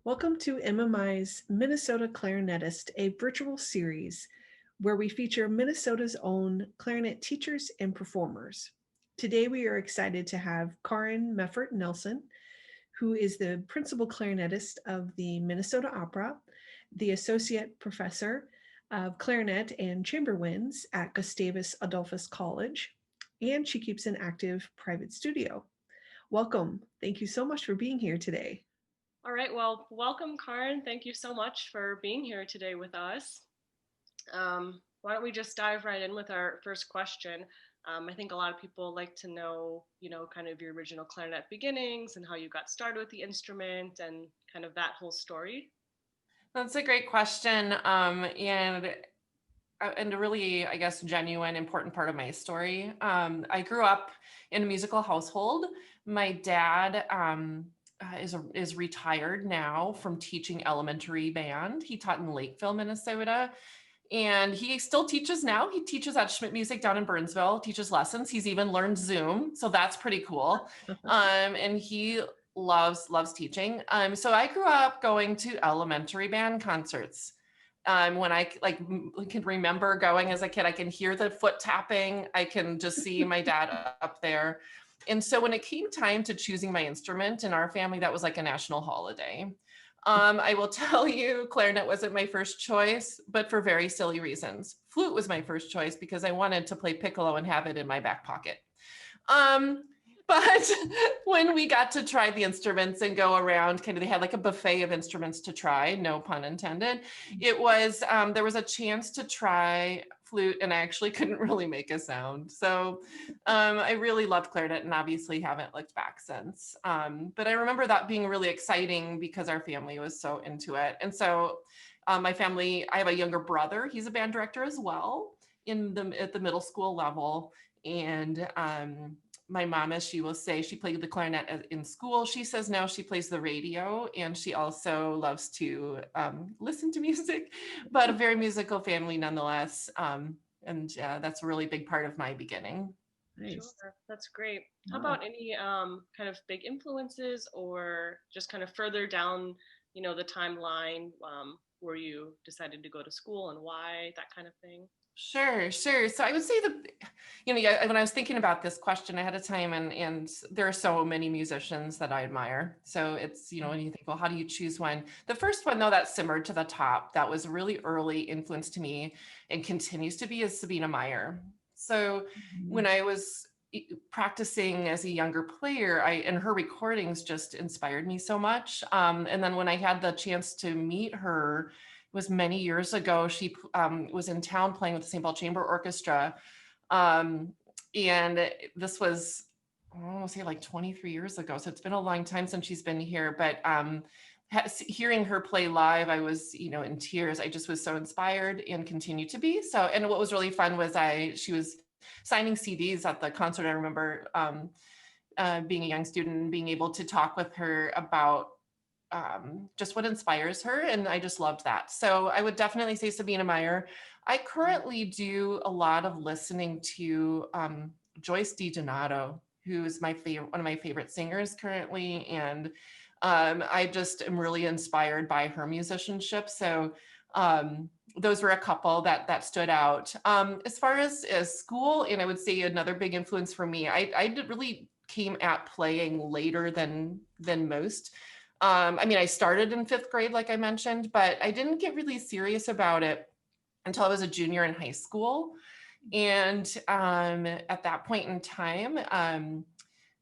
Welcome to MMI's Minnesota Clarinetist, a virtual series where we feature Minnesota's own clarinet teachers and performers. Today we are excited to have Karrin Meffert-Nelson, who is the principal clarinetist of the Minnesota Opera, the associate professor of clarinet and chamber winds at Gustavus Adolphus College, and she keeps an active private studio. Welcome. Thank you so much for being here today. All right, well, welcome, Karrin. Thank you so much for being here today with us. Why don't we just dive right in with our first question? I think a lot of people like to know, kind of your original clarinet beginnings and how you got started with the instrument and kind of that whole story. That's a great question, and a really, I guess, genuine, important part of my story. I grew up in a musical household. My dad is retired now from teaching elementary band. He taught in Lakeville, Minnesota. And he still teaches now. He teaches at Schmidt Music down in Burnsville, teaches lessons. He's even learned Zoom. So that's pretty cool. And he loves teaching. So I grew up going to elementary band concerts. When I can remember going as a kid, I can hear the foot tapping. I can just see my dad up there. And so when it came time to choosing my instrument in our family, that was like a national holiday. I will tell you, clarinet wasn't my first choice, but for very silly reasons. Flute was my first choice because I wanted to play piccolo and have it in my back pocket. But when we got to try the instruments and go around, kind of, they had like a buffet of instruments to try, no pun intended. It was, there was a chance to try flute and I actually couldn't really make a sound. So I really loved clarinet and obviously haven't looked back since. But I remember that being really exciting because our family was so into it. And so my family, I have a younger brother. He's a band director as well at the middle school level. And my mom, as she will say, she played the clarinet in school. She says now she plays the radio and she also loves to listen to music, but a very musical family nonetheless. And that's a really big part of my beginning. Nice. Sure, that's great. How about any kind of big influences or just kind of further down, the timeline where you decided to go to school and why, that kind of thing? Sure. So I would say when I was thinking about this question ahead of time, and there are so many musicians that I admire. So it's, when you think, well, how do you choose one? The first one, though, that simmered to the top, that was a really early influence to me and continues to be, is Sabina Meyer. So when I was practicing as a younger player, and her recordings just inspired me so much. And then when I had the chance to meet her, was many years ago. She was in town playing with the St. Paul Chamber Orchestra. And this was, I want to say like 23 years ago. So it's been a long time since she's been here, but hearing her play live, I was, in tears. I just was so inspired and continue to be. So, and what was really fun was she was signing CDs at the concert. I remember being a young student and being able to talk with her about just what inspires her. And I just loved that. So I would definitely say Sabina Meyer. I currently do a lot of listening to Joyce DiDonato, who is one of my favorite singers currently. And I just am really inspired by her musicianship. So those were a couple that stood out. As far as school, and I would say another big influence for me, I really came at playing later than most. I started in 5th grade, like I mentioned, but I didn't get really serious about it until I was a junior in high school. And at that point in time,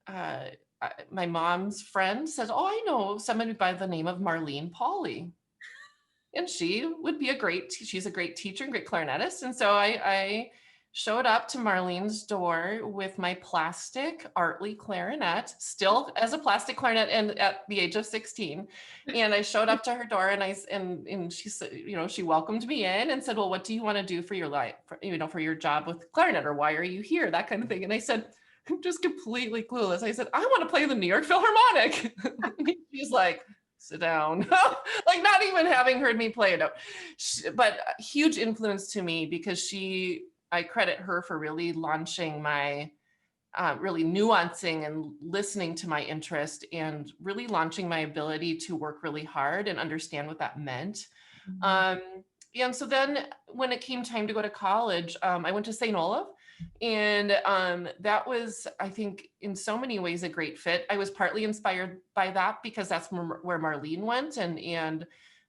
my mom's friend said, "Oh, I know somebody by the name of Marlene Pauley. And she would be she's a great teacher and great clarinetist." And so I showed up to Marlene's door with my plastic Artley clarinet, still as a plastic clarinet, and at the age of 16. And I showed up to her door and she said, she welcomed me in and said, "Well, what do you want to do for your life, for your job with clarinet, or why are you here?" That kind of thing. And I said, I'm just completely clueless. I said, "I want to play the New York Philharmonic." She's like, "Sit down." Like, not even having heard me play it. No. But a huge influence to me because I credit her for really launching my really nuancing and listening to my interest and really launching my ability to work really hard and understand what that meant. Um, and so then when it came time to go to college, I went to St. Olaf, and that was, I think, in so many ways a great fit. I was partly inspired by that because that's where Marlene went, and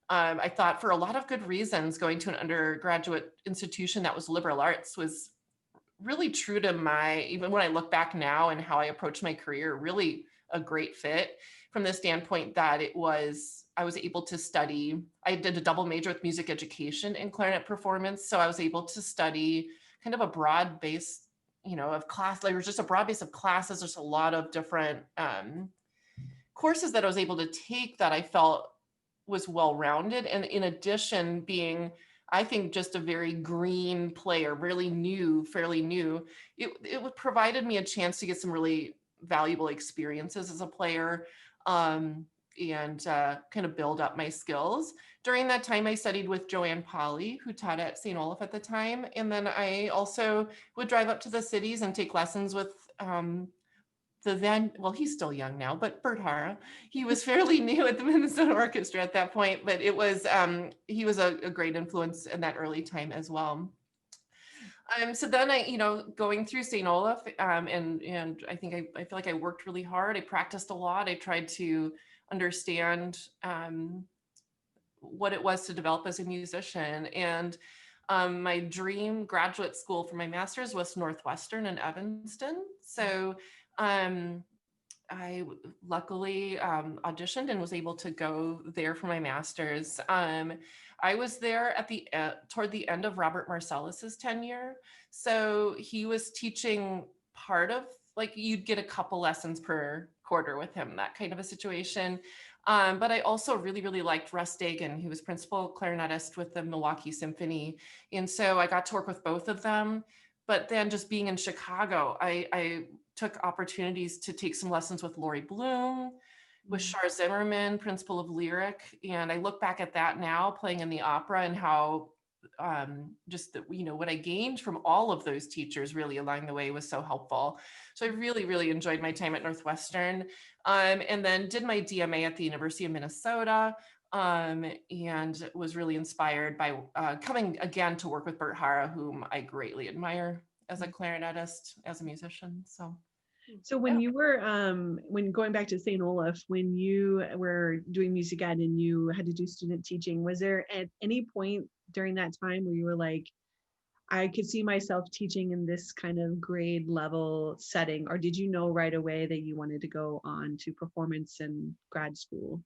I thought for a lot of good reasons, going to an undergraduate institution that was liberal arts was really true to even when I look back now and how I approach my career, really a great fit from the standpoint that I was able to study. I did a double major with music education and clarinet performance. So I was able to study kind of a broad base, of class. Like, there's just a broad base of classes. There's a lot of different courses that I was able to take that I felt was well-rounded. And in addition, being, I think, just a very green player, really new, fairly new, it provided me a chance to get some really valuable experiences as a player, and kind of build up my skills. During that time, I studied with Joanne Polly, who taught at St. Olaf at the time. And then I also would drive up to the cities and take lessons with he's still young now, but Bert Hara. He was fairly new at the Minnesota Orchestra at that point, but he was a great influence in that early time as well. So then going through St. Olaf, and I think I feel like I worked really hard. I practiced a lot. I tried to understand what it was to develop as a musician. And my dream graduate school for my master's was Northwestern in Evanston. So I luckily auditioned and was able to go there for my master's. I was there toward the end of Robert Marcellus's tenure. So he was teaching part of, like, you'd get a couple lessons per quarter with him, that kind of a situation. But I also really, really liked Russ Dagan, who was principal clarinetist with the Milwaukee Symphony. And so I got to work with both of them. But then just being in Chicago, I took opportunities to take some lessons with Lori Bloom, with Shar Zimmerman, principal of Lyric. And I look back at that now, playing in the opera, and how what I gained from all of those teachers really along the way was so helpful. So I really, really enjoyed my time at Northwestern, and then did my DMA at the University of Minnesota, and was really inspired by coming again to work with Bert Hara, whom I greatly admire as a clarinetist, as a musician. So when you were, when going back to St. Olaf, when you were doing music ed and you had to do student teaching, was there at any point during that time where you were like, I could see myself teaching in this kind of grade level setting, or did you know right away that you wanted to go on to performance and grad school?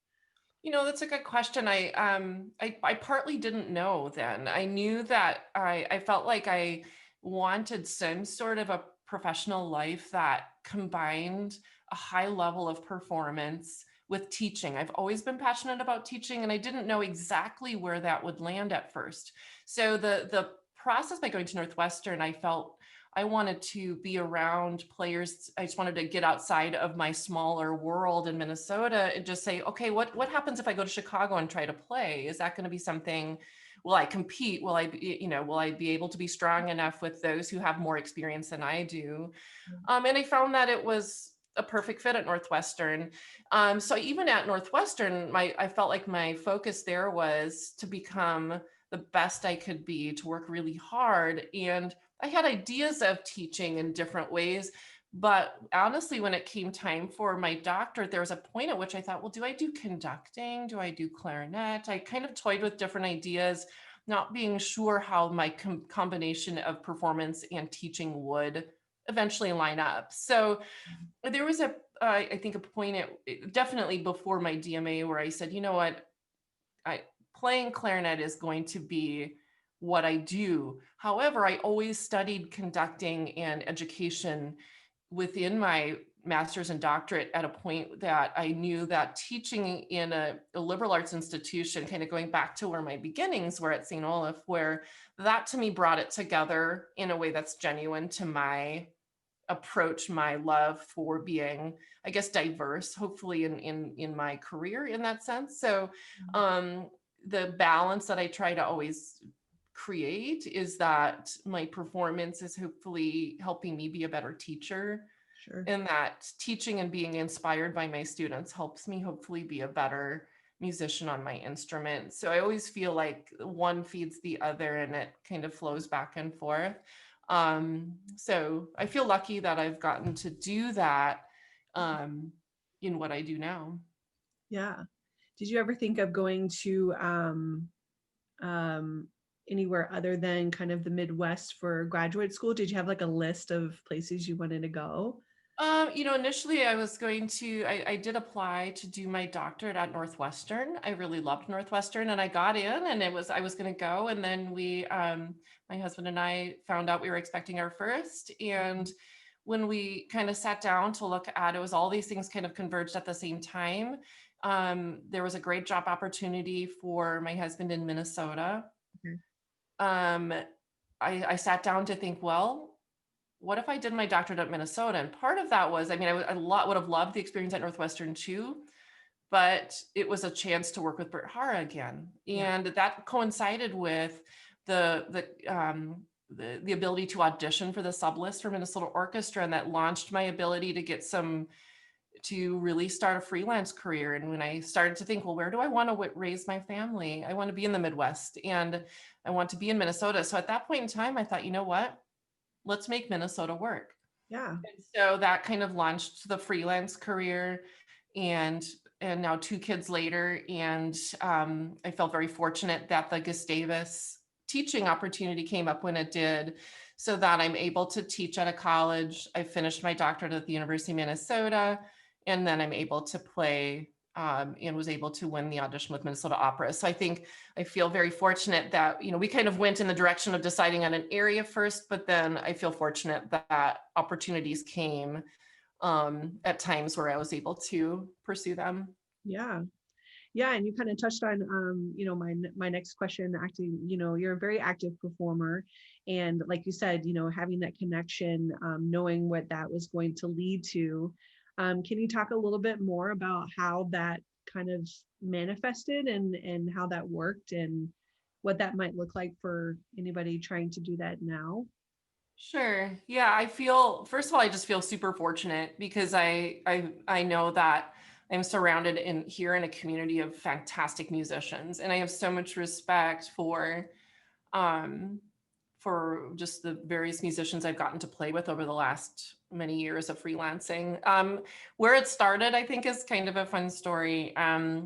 That's a good question. I partly didn't know then. I knew that I felt like I wanted some sort of a professional life that combined a high level of performance with teaching. I've always been passionate about teaching, and I didn't know exactly where that would land at first. So the process by going to Northwestern, I felt I wanted to be around players. I just wanted to get outside of my smaller world in Minnesota and just say, okay, what happens if I go to Chicago and try to play? Is that going to be something? Will I compete? Will I be able to be strong enough with those who have more experience than I do? And I found that it was a perfect fit at Northwestern. So even at Northwestern, I felt like my focus there was to become the best I could be, to work really hard. And I had ideas of teaching in different ways. But honestly, when it came time for my doctorate, there was a point at which I thought, well, do I do conducting? Do I do clarinet? I kind of toyed with different ideas, not being sure how my combination of performance and teaching would eventually line up. So there was I think a point definitely before my DMA where I said, you know what, playing clarinet is going to be what I do. However, I always studied conducting and education within my master's and doctorate at a point that I knew that teaching in a liberal arts institution, kind of going back to where my beginnings were at St. Olaf, where that to me brought it together in a way that's genuine to my approach, my love for being, I guess, diverse, hopefully in my career in that sense. So the balance that I try to always create is that my performance is hopefully helping me be a better teacher. Sure. in that teaching and being inspired by my students helps me hopefully be a better musician on my instrument. So I always feel like one feeds the other and it kind of flows back and forth. So I feel lucky that I've gotten to do that in what I do now. Yeah. Did you ever think of going to um, anywhere other than kind of the Midwest for graduate school? Did you have like a list of places you wanted to go? Initially I did apply to do my doctorate at Northwestern. I really loved Northwestern and I got in and I was going to go. And then my husband and I found out we were expecting our first. And when we kind of sat down to look at it, was all these things kind of converged at the same time. There was a great job opportunity for my husband in Minnesota. Okay. I sat down to think, well, what if I did my doctorate at Minnesota? And part of that was, I mean, would have loved the experience at Northwestern too, but it was a chance to work with Bert Hara again. And that coincided with the ability to audition for the sub list for Minnesota Orchestra. And that launched my ability to really start a freelance career. And when I started to think, well, where do I want to raise my family? I want to be in the Midwest and I want to be in Minnesota. So at that point in time, I thought, you know what? Let's make Minnesota work. Yeah. And so that kind of launched the freelance career and now 2 kids later. And I felt very fortunate that the Gustavus teaching opportunity came up when it did, so that I'm able to teach at a college. I finished my doctorate at the University of Minnesota, and then I'm able to play and was able to win the audition with Minnesota Opera. So I feel very fortunate that, we kind of went in the direction of deciding on an area first, but then I feel fortunate that opportunities came at times where I was able to pursue them. Yeah. Yeah. And you kind of touched on, my next question, acting, you're a very active performer. And like you said, having that connection, knowing what that was going to lead to. Can you talk a little bit more about how that kind of manifested and how that worked and what that might look like for anybody trying to do that now? Sure. Yeah, first of all, I just feel super fortunate because I know that I'm surrounded here in a community of fantastic musicians, and I have so much respect um for just the various musicians I've gotten to play with over the last many years of freelancing. Where it started, I think, is kind of a fun story. I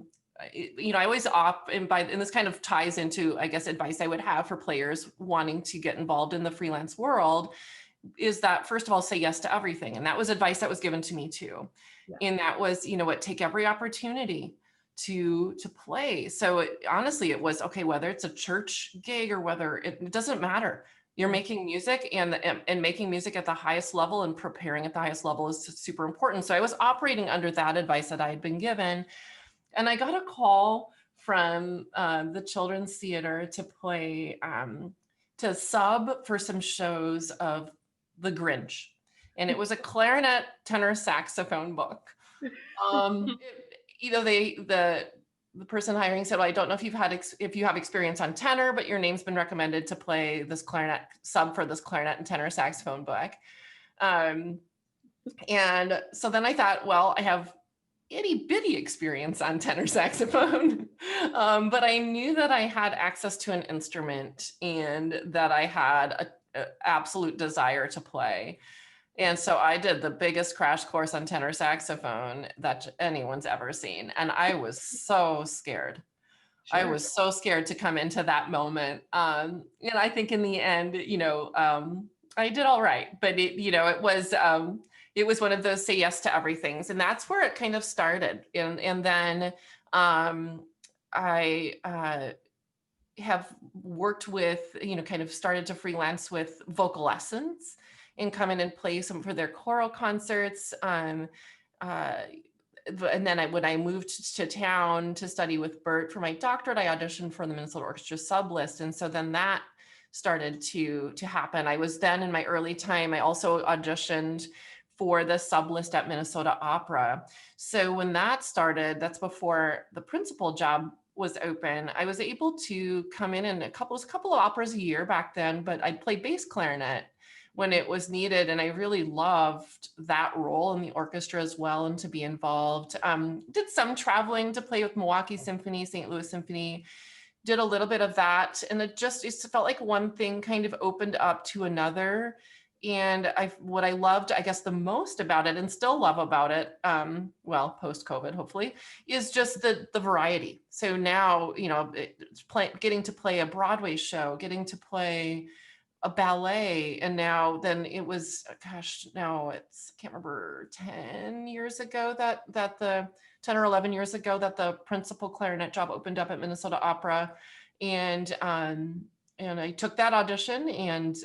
always and this kind of ties into, I guess, advice I would have for players wanting to get involved in the freelance world, is that first of all, say yes to everything. And that was advice that was given to me too. Yeah. And that was, take every opportunity to play. So honestly, it was okay, whether it's a church gig or whether it doesn't matter. You're making music and making music at the highest level and preparing at the highest level is super important. So I was operating under that advice that I had been given. And I got a call from the Children's Theater to play, to sub for some shows of The Grinch. And it was a clarinet tenor saxophone book. The person hiring said, well, I don't know if you have experience on tenor, but your name's been recommended to play this clarinet sub for this clarinet and tenor saxophone book. And so then I thought, well, I have itty bitty experience on tenor saxophone, but I knew that I had access to an instrument and that I had an absolute desire to play. And so I did the biggest crash course on tenor saxophone that anyone's ever seen. And I was so scared. Sure. I was so scared to come into that moment. And I think in the end, I did all right, but it was one of those say yes to everything. And that's where it kind of started. And then I have worked with, kind of started to freelance with Vocal Lessons and come in and play some for their choral concerts. And then when I moved to town to study with Bert for my doctorate, I auditioned for the Minnesota Orchestra sub list. And so then that started to happen. I was then in my early time, I also auditioned for the sub list at Minnesota Opera. So when that started, that's before the principal job was open, I was able to come in a couple of operas a year back then, but I played bass clarinet when it was needed. And I really loved that role in the orchestra as well, and to be involved. Did some traveling to play with Milwaukee Symphony, St. Louis Symphony, did a little bit of that. And it felt like one thing kind of opened up to another. And what I loved, I guess, the most about it, and still love about it, well, post-COVID, hopefully, is just the variety. So now, getting to play a Broadway show, getting to play a ballet, and now then it was, gosh, now it's, I can't remember, 10 years ago that the 10 or 11 years ago that the principal clarinet job opened up at Minnesota Opera, and I took that audition, and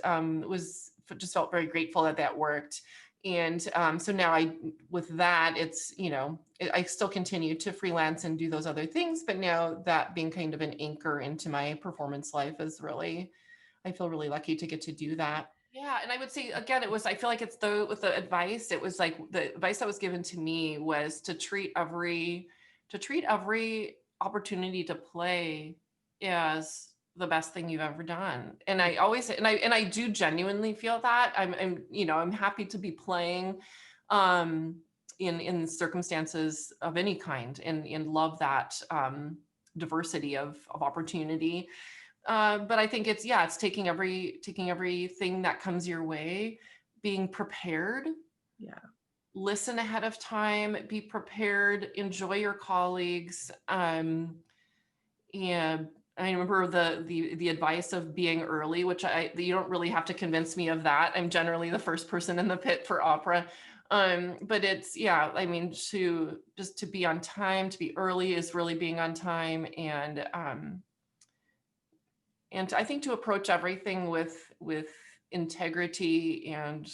just felt very grateful that worked. And so now with that, it's, I still continue to freelance and do those other things, but now that being kind of an anchor into my performance life is really, I feel really lucky to get to do that. Yeah. And I would say, again, I feel like it's with the advice, it was like the advice that was given to me was to treat every opportunity to play as the best thing you've ever done. And I always, and I do genuinely feel that I'm happy to be playing in circumstances of any kind, and love that diversity of opportunity. But I think it's taking everything that comes your way, being prepared. Yeah. Listen ahead of time, be prepared, enjoy your colleagues. And I remember the advice of being early, which you don't really have to convince me of that. I'm generally the first person in the pit for opera. But it's, to be on time, to be early is really being on time. And I think to approach everything with integrity and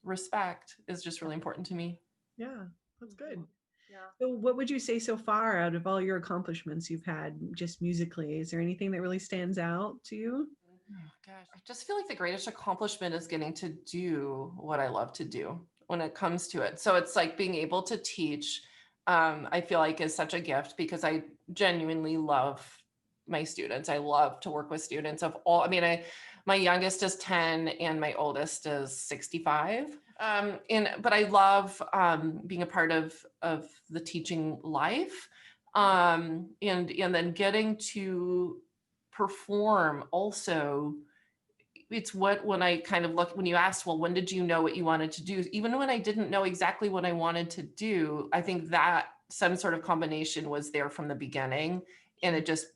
respect is just really important to me. Yeah, that's good. Yeah. So what would you say so far, out of all your accomplishments you've had just musically? Is there anything that really stands out to you? Oh, gosh, I just feel like the greatest accomplishment is getting to do what I love to do when it comes to it. So it's like being able to teach, I feel like is such a gift, because I genuinely love my students. I love to work with students of all, my youngest is 10 and my oldest is 65. But I love being a part of the teaching life, and then getting to perform also. It's when I kind of when you asked, well, when did you know what you wanted to do? Even when I didn't know exactly what I wanted to do, I think that some sort of combination was there from the beginning. And it just,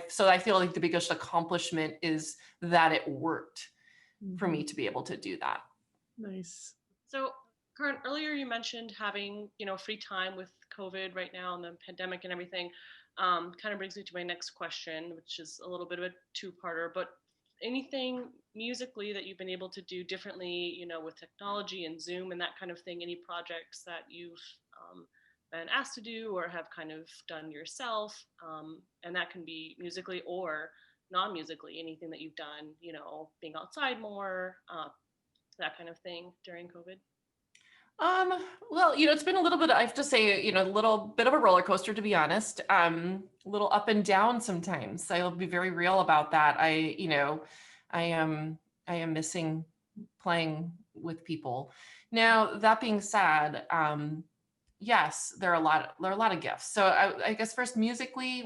so I feel like the biggest accomplishment is that it worked for me to be able to do that. Nice. So, Karrin, earlier you mentioned having, free time with COVID right now and the pandemic and everything. Kind of brings me to my next question, which is a little bit of a two-parter, but anything musically that you've been able to do differently, with technology and Zoom and that kind of thing, any projects that you've been asked to do or have kind of done yourself, and that can be musically or non-musically, anything that you've done, being outside more, that kind of thing during COVID? Well, it's been a little bit, I have to say, a little bit of a roller coaster, to be honest. A little up and down sometimes. I'll be very real about that. I am missing playing with people. Now, that being said, yes, there are a lot of gifts. So I guess first musically,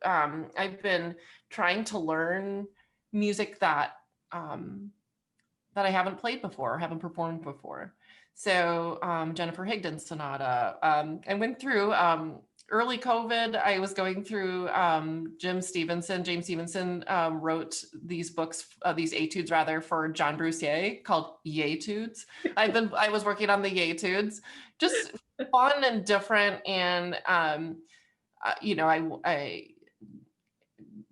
I've been trying to learn music that I haven't played before, haven't performed before. So Jennifer Higdon's sonata. I went through early COVID. I was going through James Stevenson wrote these books, these etudes rather, for John Brussier called Yetudes. I was working on the Yetudes, just fun and different. And I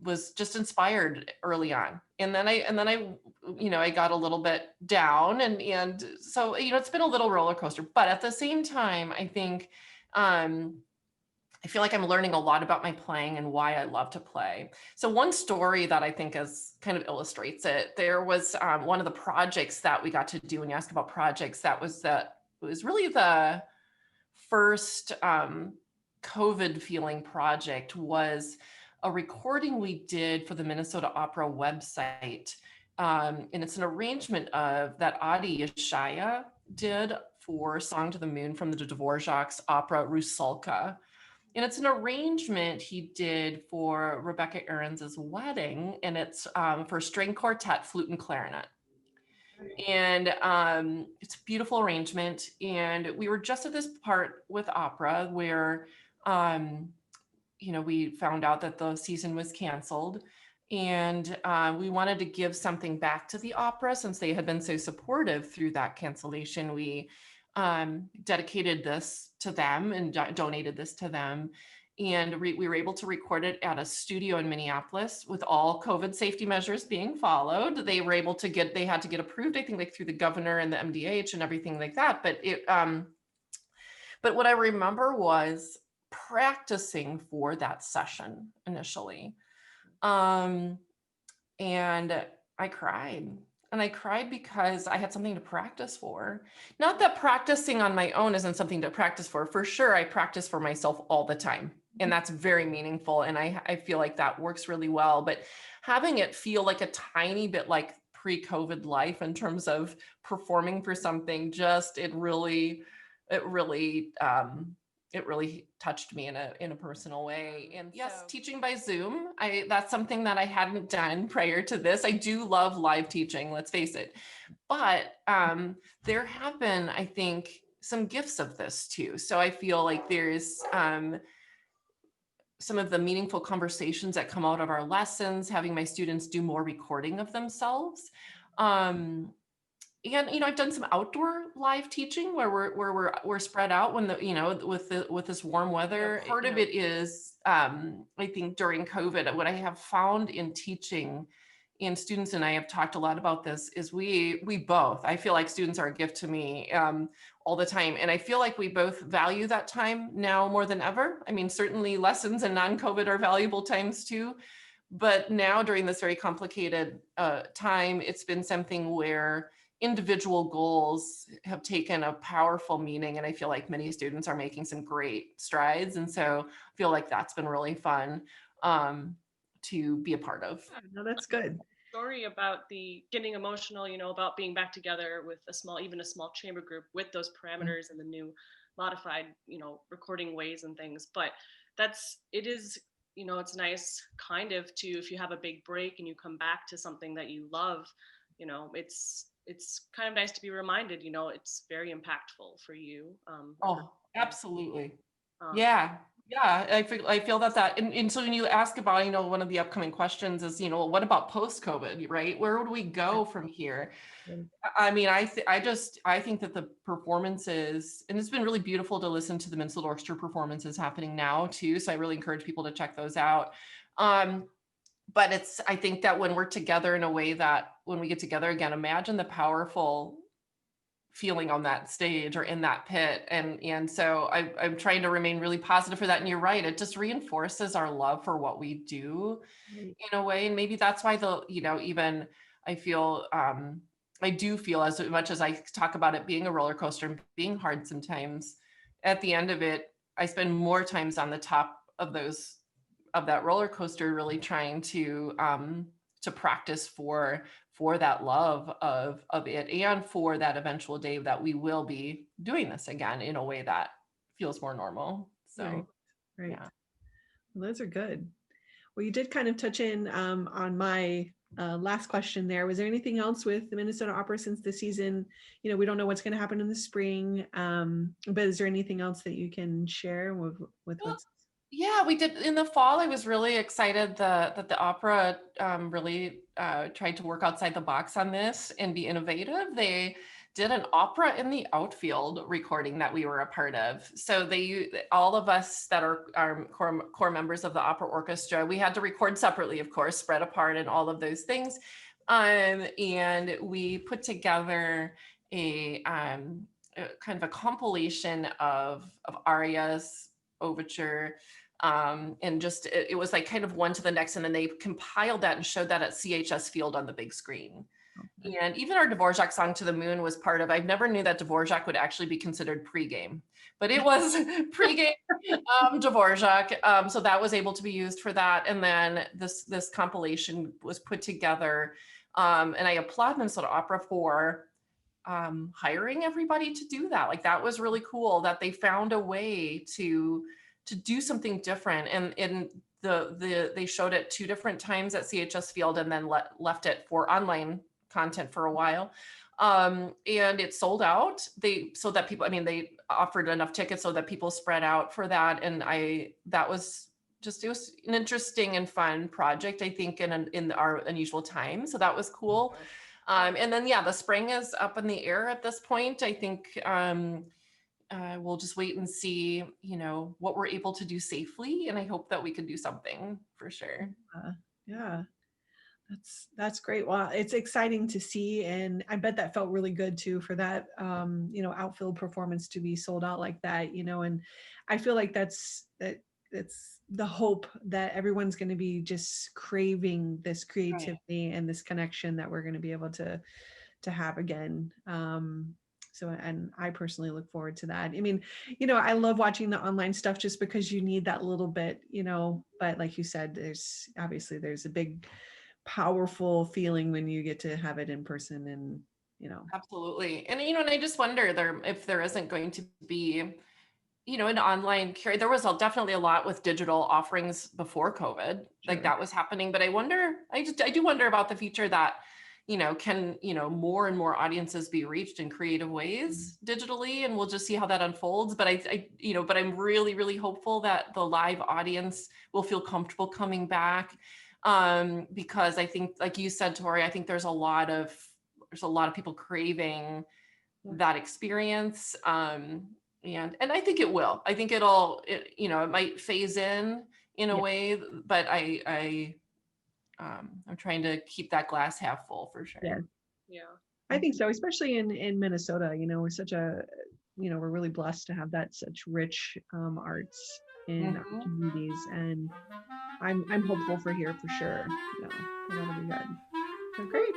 was just inspired early on. And then I got a little bit down, and so, it's been a little roller coaster, but at the same time, I think, I feel like I'm learning a lot about my playing and why I love to play. So one story that I think kind of illustrates it, there was one of the projects that we got to do, when you ask about projects, it was really the first COVID feeling project, was a recording we did for the Minnesota Opera website And it's an arrangement of that Adi Yeshaya did for Song to the Moon from the Dvorak's opera Rusalka. And it's an arrangement he did for Rebecca Ahrens's wedding, and it's for string quartet, flute, and clarinet. And it's a beautiful arrangement. And we were just at this part with opera where, we found out that the season was canceled, and we wanted to give something back to the opera since they had been so supportive through that cancellation. We dedicated this to them and donated this to them. And we were able to record it at a studio in Minneapolis with all COVID safety measures being followed. They had to get approved, I think, like through the governor and the MDH and everything like that. But what I remember was practicing for that session initially. And I cried. And I cried because I had something to practice for. Not that practicing on my own isn't something to practice for. For sure, I practice for myself all the time. And that's very meaningful. And I feel like that works really well. But having it feel like a tiny bit like pre-COVID life in terms of performing for something, it really touched me in a personal way. And yes, teaching by Zoom, that's something that I hadn't done prior to this. I do love live teaching, let's face it. But there have been, I think, some gifts of this too. So I feel like there's some of the meaningful conversations that come out of our lessons, having my students do more recording of themselves. And I've done some outdoor live teaching where we're spread out when with this warm weather. Part of it is I think during COVID, what I have found in teaching, and students and I have talked a lot about this, is we both, I feel like students are a gift to me all the time. And I feel like we both value that time now more than ever. I mean, certainly lessons and non-COVID are valuable times too. But now during this very complicated time, it's been something where individual goals have taken a powerful meaning. And I feel like many students are making some great strides. And so I feel like that's been really fun to be a part of. No, that's good. Story about the getting emotional, about being back together with even a small chamber group with those parameters and the new modified, recording ways and things. But it is, it's nice kind of to, if you have a big break and you come back to something that you love, it's kind of nice to be reminded, it's very impactful for you. Absolutely. Yeah. I feel that. And so when you ask about, one of the upcoming questions is, what about post-COVID, right? Where would we go from here? I mean, I think that the performances, and it's been really beautiful to listen to the Minnesota Orchestra performances happening now too. So I really encourage people to check those out. But I think that when we're together in a way that when we get together again, imagine the powerful feeling on that stage or in that pit. And so I'm trying to remain really positive for that. And you're right, it just reinforces our love for what we do in a way. And maybe that's why even I feel, I do feel, as much as I talk about it being a roller coaster and being hard sometimes, at the end of it, I spend more times on the top of that roller coaster, really trying to practice for that love of it, and for that eventual day that we will be doing this again in a way that feels more normal. So, right. Yeah. Well, those are good. Well, you did kind of touch in on my last question there. Was there anything else with the Minnesota Opera since the season? We don't know what's going to happen in the spring, but is there anything else that you can share with what's? Yeah, we did in the fall. I was really excited that the opera really tried to work outside the box on this and be innovative. They did an opera in the outfield recording that we were a part of. So all of us that are core members of the opera orchestra, we had to record separately, of course, spread apart and all of those things. And we put together a kind of a compilation of arias, overture, and just it was like kind of one to the next, and then they compiled that and showed that at CHS Field on the big screen. Okay. And even our Dvorak Song to the Moon was part of. I never knew that Dvorak would actually be considered pregame, but it was pregame Dvorak. So that was able to be used for that. And then this compilation was put together And I applaud Minnesota Opera for hiring everybody to do that. Like that was really cool that they found a way to do something different. And they showed it 2 different times at CHS Field and then left it for online content for a while. And it sold out. They offered enough tickets so that people spread out for that. And it was an interesting and fun project, I think, in our unusual time. So that was cool. And then, the spring is up in the air at this point. I think we'll just wait and see, what we're able to do safely. And I hope that we can do something for sure. Yeah. That's great. Well, it's exciting to see. And I bet that felt really good too for that, outfield performance to be sold out like that, and I feel like that's the hope that everyone's going to be just craving this creativity and this connection that we're going to be able to have again. So, and I personally look forward to that. I mean, I love watching the online stuff just because you need that little bit, but like you said, there's a big, powerful feeling when you get to have it in person, and Absolutely. And and I just wonder if there isn't going to be an online carry. There was definitely a lot with digital offerings before COVID, like that was happening, but I do wonder about the future that can more and more audiences be reached in creative ways digitally, and we'll just see how that unfolds. But but I'm really, really hopeful that the live audience will feel comfortable coming back, because I think, like you said, Tori, I think there's a lot of people craving that experience, and I think it will. I think it might phase in a way, but I'm trying to keep that glass half full for sure. Yeah. I think so, especially in Minnesota. We're such we're really blessed to have that such rich arts in our communities, and I'm hopeful for here for sure. That'll be good. So great.